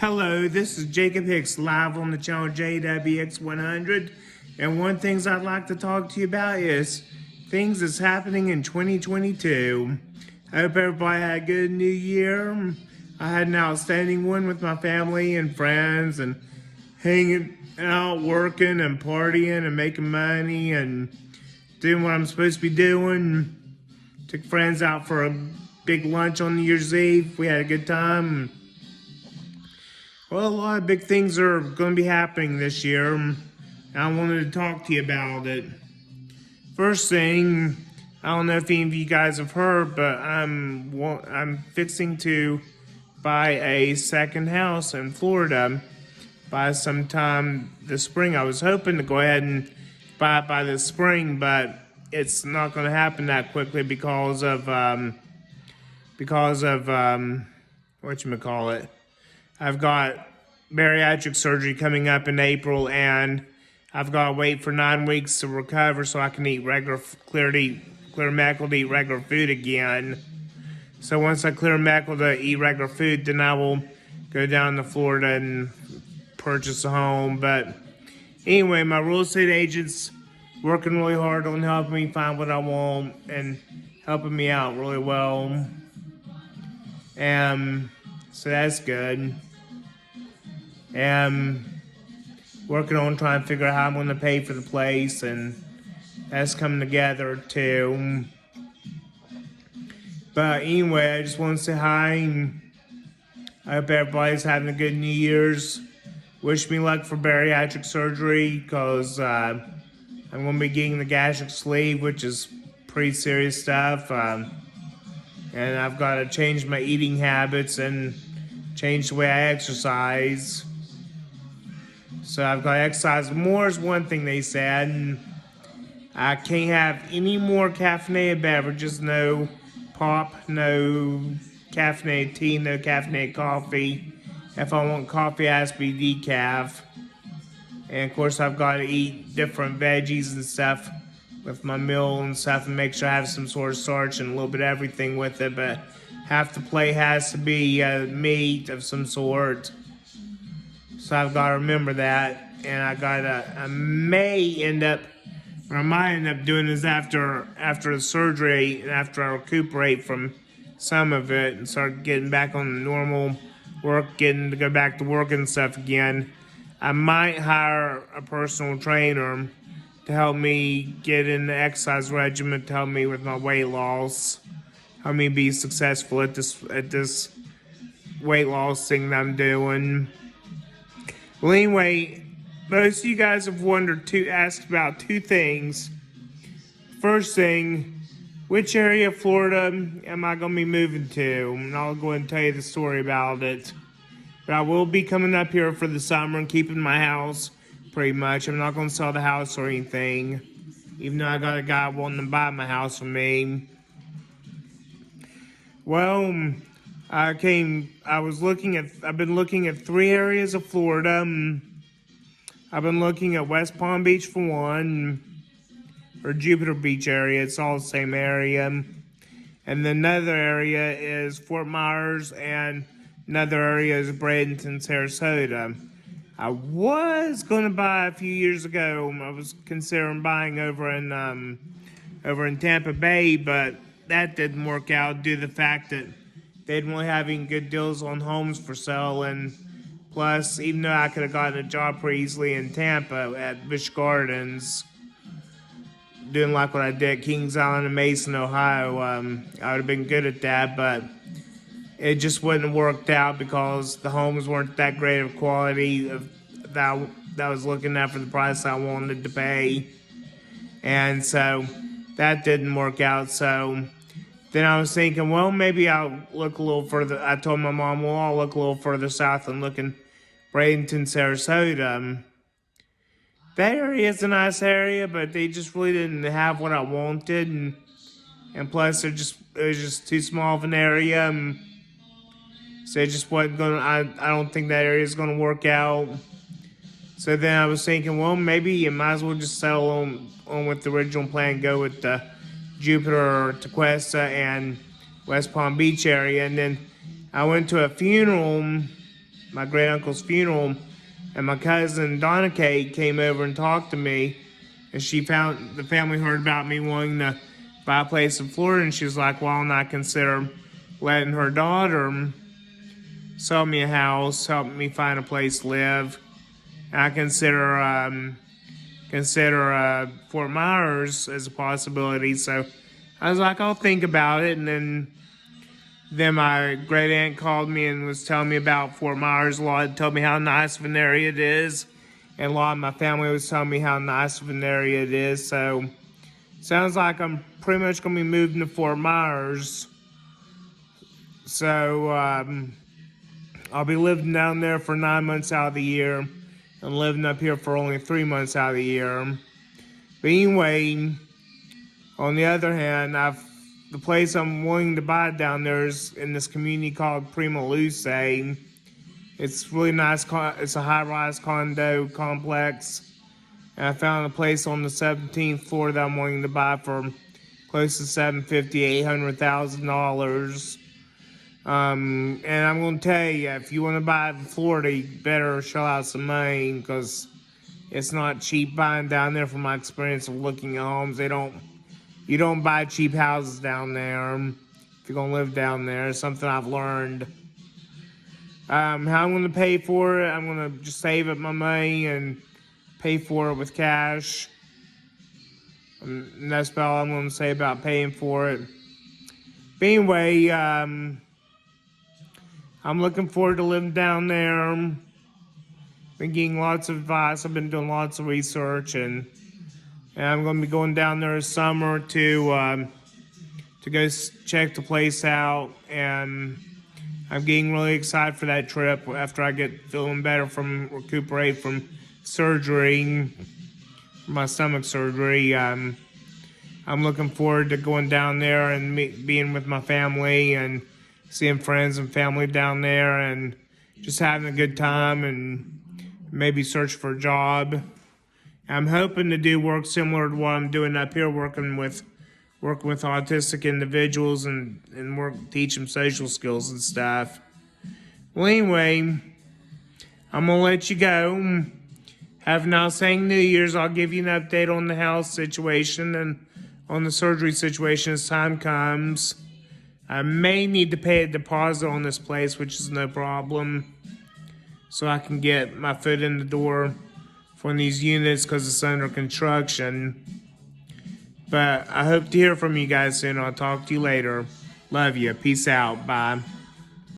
Hello, this is Jacob Hicks live on the channel jwhicks100, and one things I'd like to talk to you about is things that's happening in 2022. I hope everybody had a good new year. I had an outstanding one with my family and friends and hanging out, working and partying and making money and doing what I'm supposed to be doing. Took friends out for a big lunch on New Year's Eve. We had a good time. Well, a lot of big things are going to be happening this year, and I wanted to talk to you about it. First thing, I don't know if any of you guys have heard, but I'm fixing to buy a second house in Florida by sometime this spring. I was hoping to go ahead and buy it by this spring, but it's not going to happen that quickly because of whatchamacallit. I've got bariatric surgery coming up in April, and I've got to wait for 9 weeks to recover so I can eat clear medical to eat regular food again. So once I clear medical to eat regular food, then I will go down to Florida and purchase a home. But anyway, my real estate agent's working really hard on helping me find what I want and helping me out really well. So that's good. And working on trying to figure out how I'm going to pay for the place, and that's coming together too. But anyway, I just want to say hi, and I hope everybody's having a good New Year's. Wish me luck for bariatric surgery, because I'm going to be getting the gastric sleeve, which is pretty serious stuff. And I've got to change my eating habits and change the way I exercise. So I've got to exercise more is one thing they said. And I can't have any more caffeinated beverages, no pop, no caffeinated tea, no caffeinated coffee. If I want coffee, it has to be decaf. And of course I've got to eat different veggies and stuff with my meal and stuff, and make sure I have some sort of starch and a little bit of everything with it. But half the plate has to be meat of some sort. So I've got to remember that. And I might end up doing this after the surgery, and after I recuperate from some of it and start getting back on the normal work, getting to go back to work and stuff again. I might hire a personal trainer to help me get in the exercise regimen, to help me with my weight loss, help me be successful at this weight loss thing that I'm doing. Well, anyway, most of you guys have asked about two things. First thing, which area of Florida am I going to be moving to? And I'll go ahead and tell you the story about it. But I will be coming up here for the summer and keeping my house pretty much. I'm not going to sell the house or anything, even though I got a guy wanting to buy my house from me. Well, I've been looking at 3 areas of Florida. I've been looking at West Palm Beach for one, or Jupiter Beach area. It's all the same area. And then another area is Fort Myers, and another area is Bradenton, Sarasota. I was going to buy a few years ago. I was considering buying over in Tampa Bay, but that didn't work out due to the fact that they didn't really have any good deals on homes for sale. And plus, even though I could have gotten a job pretty easily in Tampa at Busch Gardens, doing like what I did at Kings Island and Mason, Ohio, I would have been good at that, but it just wouldn't have worked out because the homes weren't that great of quality that I was looking at for the price I wanted to pay. And so that didn't work out. So then I was thinking, well, maybe I'll look a little further. I told my mom, well, I'll look a little further south and look in Bradenton, Sarasota. That area is a nice area, but they just really didn't have what I wanted. And plus, it was just too small of an area. So it just wasn't going to, I don't think that area is going to work out. So then I was thinking, well, maybe you might as well just settle on with the original plan, go with the Jupiter, Tequesta, and West Palm Beach area. And then I went to a funeral my great uncle's funeral, and my cousin Donna Kate came over and talked to me, and the family heard about me wanting to buy a place in Florida, and she was like, "Why don't I consider letting her daughter sell me a house, help me find a place to live?" And I consider Fort Myers as a possibility. So I was like, I'll think about it. And then my great aunt called me and was telling me about Fort Myers a lot, told me how nice of an area it is. And a lot of my family was telling me how nice of an area it is. So sounds like I'm pretty much going to be moving to Fort Myers. So I'll be living down there for 9 months out of the year and living up here for only 3 months out of the year. But anyway, on the other hand, the place I'm willing to buy down there is in this community called Prima Luce. It's really nice. It's a high-rise condo complex. And I found a place on the 17th floor that I'm willing to buy for close to $750,000, $800,000. And I'm going to tell you, if you want to buy in Florida, you better shell out some money, because it's not cheap buying down there. From my experience of looking at homes, you don't buy cheap houses down there if you're going to live down there. It's something I've learned. How I'm going to pay for it, I'm going to just save up my money and pay for it with cash. And that's about all I'm going to say about paying for it. But anyway, I'm looking forward to living down there. Been getting lots of advice. I've been doing lots of research, and I'm going to be going down there this summer to go check the place out. And I'm getting really excited for that trip after I get feeling better recuperate from surgery, my stomach surgery. I'm looking forward to going down there and being with my family and seeing friends and family down there and just having a good time, and maybe search for a job. I'm hoping to do work similar to what I'm doing up here, working with autistic individuals and teach them social skills and stuff. Well, anyway, I'm gonna let you go. Have a nice New Year's. I'll give you an update on the house situation and on the surgery situation as time comes. I may need to pay a deposit on this place, which is no problem, so I can get my foot in the door for these units because it's under construction. But I hope to hear from you guys soon. I'll talk to you later. Love you. Peace out. Bye.